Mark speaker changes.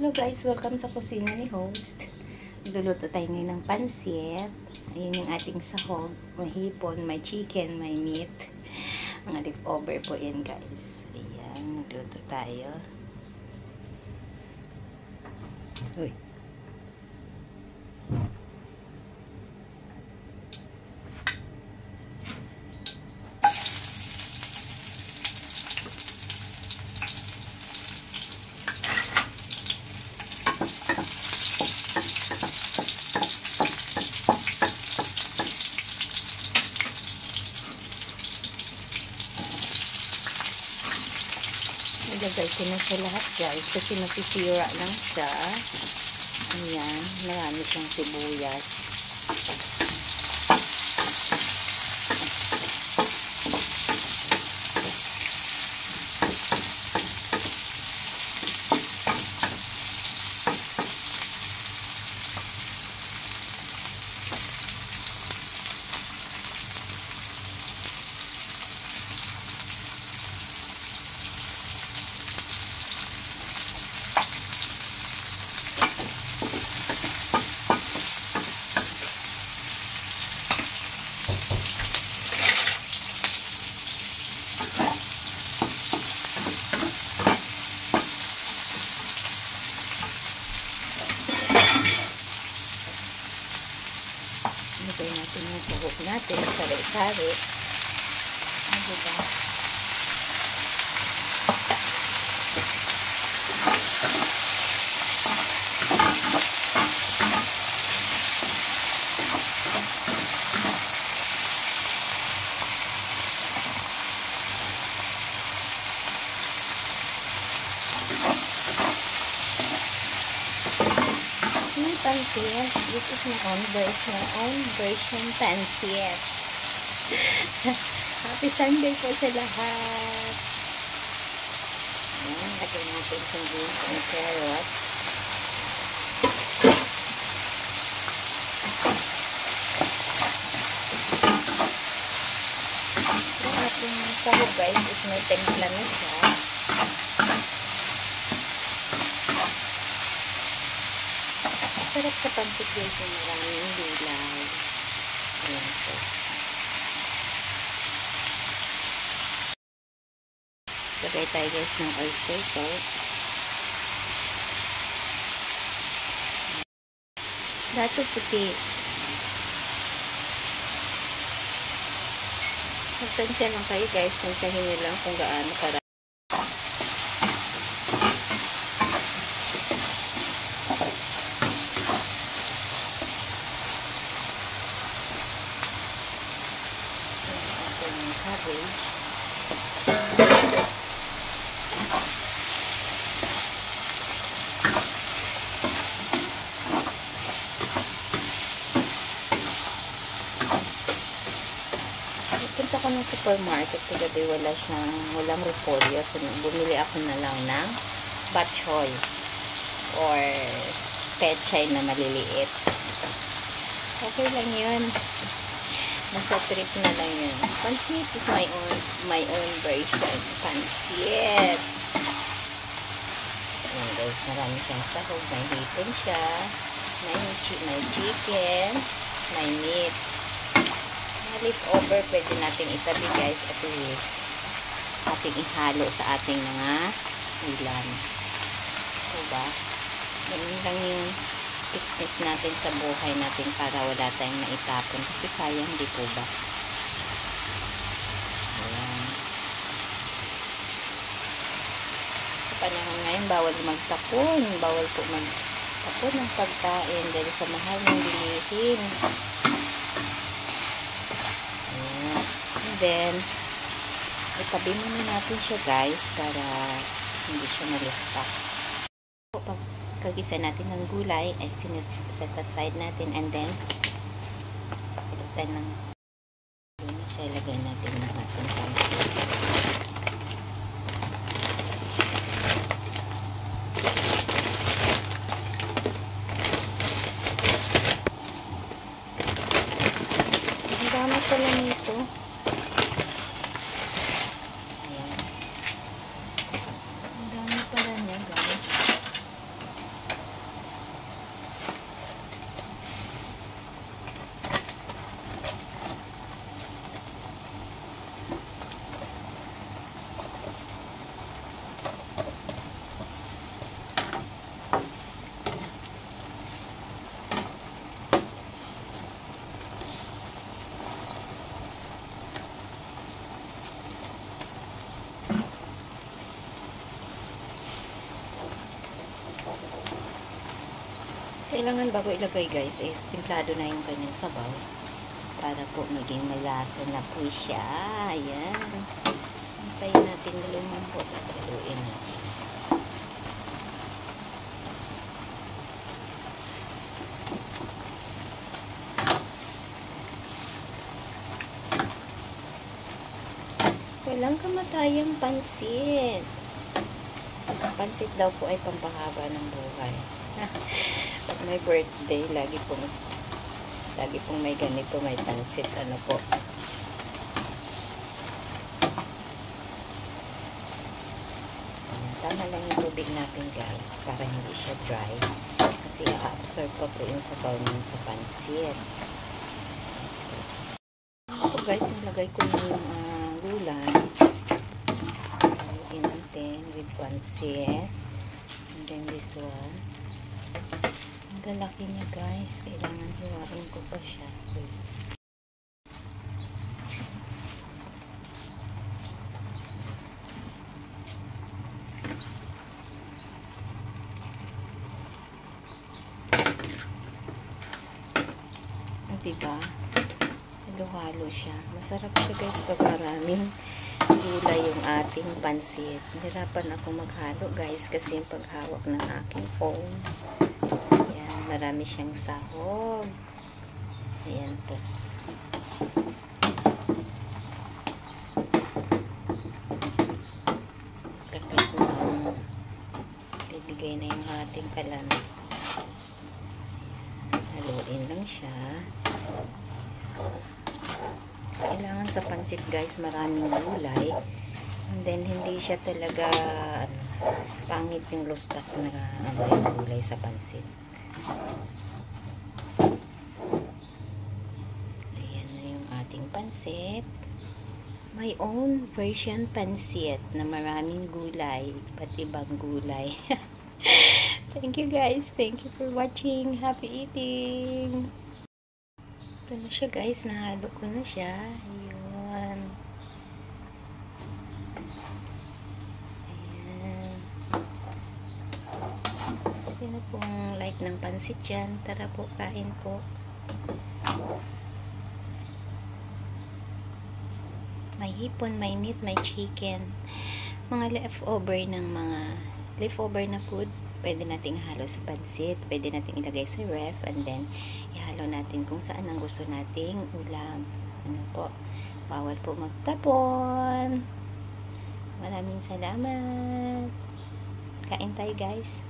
Speaker 1: Hello guys, welcome sa kusina ni host. Nagluluto tayo ngayon ng pansit. Ayun yung ating sahog. May hipon, may chicken, may meat. Mga leftover po yan guys. Ayan, nagluto tayo. Uy. Ilagay ko na sa lahat guys kasi masisira lang siya. Ayan, marami siyang sibuyas. Ilagay natin yung sahog natin, sari-sari. Diba? Pansit. This is my own version pansit. Happy Sunday po sa lahat. Ayan, lagay natin sa beans and carrots. Yung ating sahog guys is may templa na siya. Sarap sa pansit guys yung maraming gulay. Ayan po. Lagay tayo guys ng oyster sauce. Dato puti. Magtansya lang kayo guys. Tansyahin nyo lang kung gaano para cabbage. Punta ko ng supermarket kagabi, walang repolyo, so bumili ako na lang ng bok choy or pechay na maliliit. Okay lang yun. Nasa trip na lang yun. Pansit is my own version. Pansit. Ayan guys, marami siyang sahog. May hipon siya. May chicken. May meat. Mga leftover, pwede natin itabi guys at ating ihalo sa ating mga ulam. Diba? Ganun lang yung picnic natin sa buhay natin para wala tayong naitapon kasi sayang, di po ba? Ayan. Sa panahon ngayon bawal magtapon, bawal po magtapon ng pagkain dahil sa mahal ng bilihin. Ayan. And then itabi muna natin siya guys para hindi siya malustak. Kagisa natin ng gulay ay set aside natin and then pilitan ng siya, ilagay natin ng ating pansit. Ang dami pala nito. Ayan. Ang dami pala niya guys. kailangan bago ilagay guys is timplado na yung kanyang sabaw para po maging malasa na po siya. Ayan. Antayin natin na lumambot at haluin natin. Walang kamatayang pansit. Pansit daw po ay pampahaba ng buhay. Pag may birthday, lagi pong may ganito, may pansit. Ano po. Ayan, tama lang yung tubig natin guys, para hindi siya dry. Kasi i-absorb pa po yung sabaw niya sa pansit. Ako guys, nilagay ko na yung gulay. Haluin natin with pansit. And then this one. Ang lalaki niya guys. Kailangan hiwain ko pa siya. Diba? Halo-halo siya. Masarap siya guys pag maraming gulay yung ating pansit. Nahirapan ako maghalo guys kasi yung paghawak ng aking phone. Ayan, marami siyang sahog. Ayan po. Tapos bibigay na yung ating kalan. Haluin lang siya. Kailangan sa pansit guys maraming gulay, and then hindi siya talaga pangit yung lustak na yung gulay sa pansit. Ayan na yung ating pansit, my own version pansit na maraming gulay, iba't ibang gulay. Thank you guys, thank you for watching, happy eating. Ito na siya guys, nahalo ko na siya. Ayun. Ayan. Sino pong like ng pansit dyan? Tara po, kain po. May hipon, may meat, may chicken. Mga leftover na food. Pwede nating halo sa pansit, pwede nating ilagay sa ref, and then ihalo natin kung saan ang gusto nating ulam. Ano po, bawal po magtapon. Maraming salamat. Kain tayo guys.